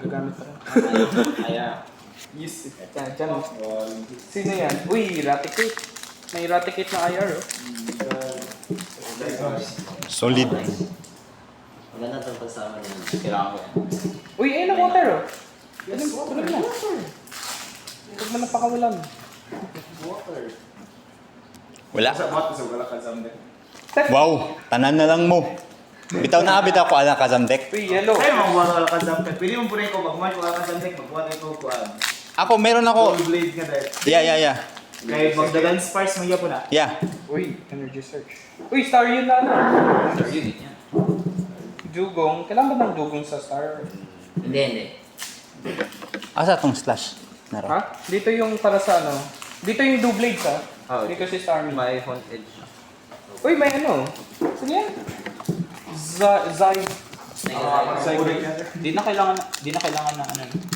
gagamit pa rin. Ayan. Yes, dyan. Sino yan? Uy, Raticate. May Raticate na IR, oh. Solid. Maganda itong pagsama niya. Kailangan ko yan. Uy, ayun ang water, oh. Tuloy na. Huwag mo napakawalan. Wala. Wow, tanan na lang mo. Bitaw na bitaw ko ala kazamdek. Uy, yellow. Ay, magbuhat wala ka sa pwede mo punay ko, magbuhat wala ka sa magbuhat ko kuan. Ako meron ako. Gold blade nga dahil. Yeah. Kahit magdagan sparks, magya po na. Yeah. Uy, energy search. Uy, star yun na ano. Star unit yan. Dugong. Kailan ba ng dugong sa star? Hindi. Asa tong slash? Naro. Ha? Dito yung para sa ano. Dito yung two blades, ha? Oh, Dito si Starmie. May front edge. Uy, may ano. Sino yan? Zai. Di na kailangan na ano.